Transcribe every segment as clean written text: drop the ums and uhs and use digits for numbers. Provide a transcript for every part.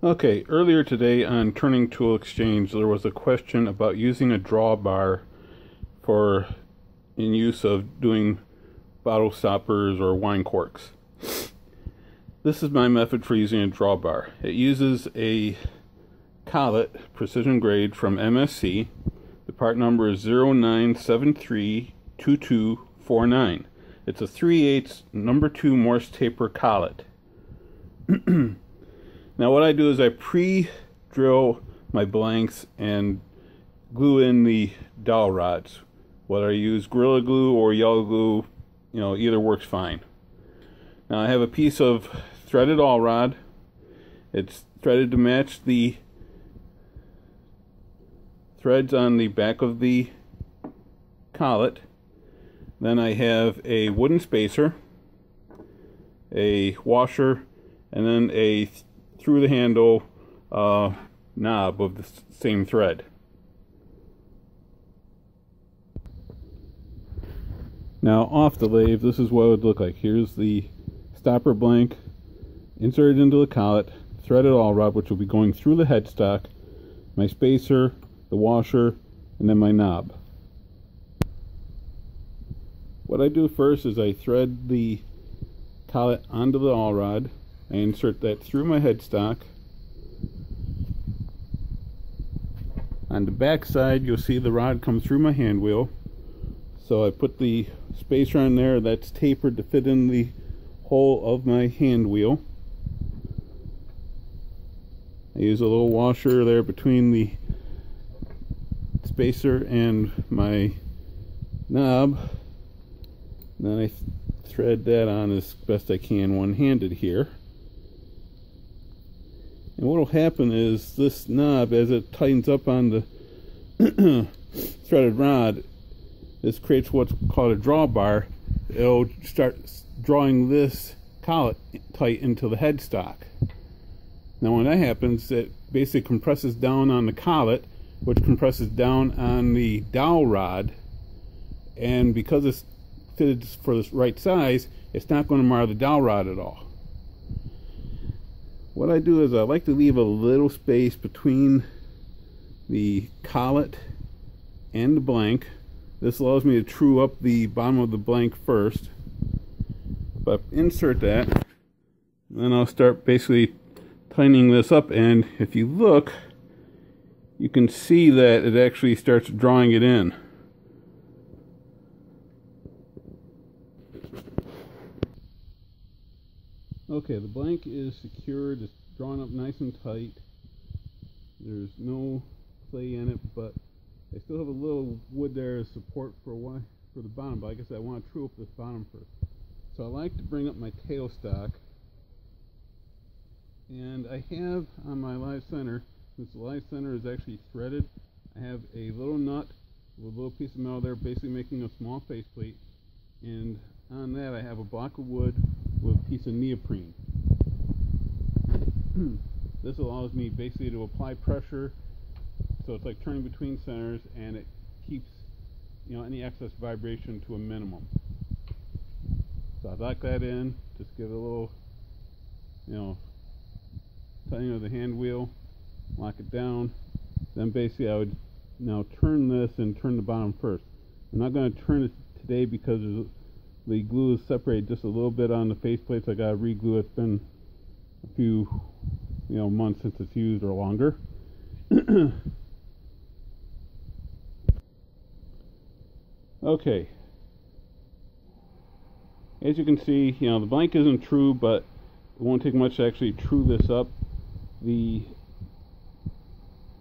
Okay, earlier today on Turning Tool Exchange there was a question about using a drawbar for in use of doing bottle stoppers or wine corks. This is my method for using a drawbar. It uses a collet precision grade from MSC. The part number is 09732249. It's a 3/8 number 2 Morse taper collet. Now what I do is I pre-drill my blanks and glue in the dowel rods. Whether I use Gorilla Glue or yellow glue, either works fine. Now I have a piece of threaded awl rod. It's threaded to match the threads on the back of the collet. Then I have a wooden spacer, a washer, and then a through the handle knob of the same thread. Now off the lathe, this is what it would look like. Here's the stopper blank inserted into the collet, threaded awl rod, which will be going through the headstock, my spacer, the washer, and then my knob. What I do first is I thread the collet onto the awl rod. I insert that through my headstock. On the back side, you'll see the rod come through my hand wheel. So I put the spacer on there that's tapered to fit in the hole of my hand wheel. I use a little washer there between the spacer and my knob. Then I thread that on as best I can one-handed here. And what will happen is this knob, as it tightens up on the threaded rod, this creates what's called a drawbar. It'll start drawing this collet tight into the headstock. Now when that happens, it basically compresses down on the collet, which compresses down on the dowel rod, and because it's fitted for the right size, it's not going to mar the dowel rod at all. What I do is I like to leave a little space between the collet and the blank. This allows me to true up the bottom of the blank first. But insert that, then I'll start basically tightening this up, and if you look, you can see that it actually starts drawing it in. Okay, the blank is secured, it's drawn up nice and tight. There's no clay in it, but I still have a little wood there as support for the bottom, but I guess I want to true up this bottom first. So I like to bring up my tailstock, and I have on my live center, since the live center is actually threaded, I have a little nut with a little piece of metal there, basically making a small faceplate, and on that I have a block of wood with a piece of neoprene. This allows me basically to apply pressure, so it's like turning between centers, and it keeps any excess vibration to a minimum. So I lock that in, just give it a little tightening of the hand wheel, lock it down. Then basically I would now turn this and turn the bottom first. I'm not going to turn it today because the glue is separated just a little bit on the faceplates. I got to re-glue it. It's been a few months since it's used or longer. Okay, as you can see, the blank isn't true, but it won't take much to actually true this up. The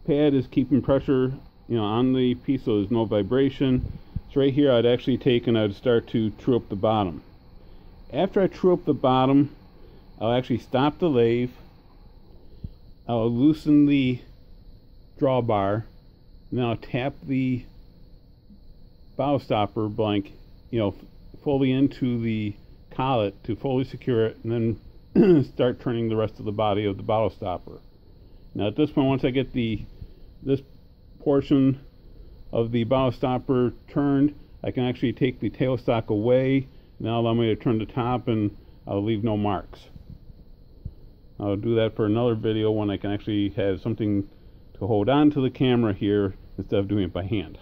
pad is keeping pressure on the piece, so there's no vibration. So right here I'd actually take and I'd start to true up the bottom. After I true up the bottom, I'll actually stop the lathe, I'll loosen the drawbar, and then I'll tap the Bottlestopper blank fully into the collet to fully secure it, and then start turning the rest of the body of the Bottlestopper. Now at this point, once I get this portion of the Bottlestopper turned, I can actually take the tailstock away, and that'll allow me to turn the top, and I'll leave no marks. I'll do that for another video when I can actually have something to hold on to the camera here instead of doing it by hand.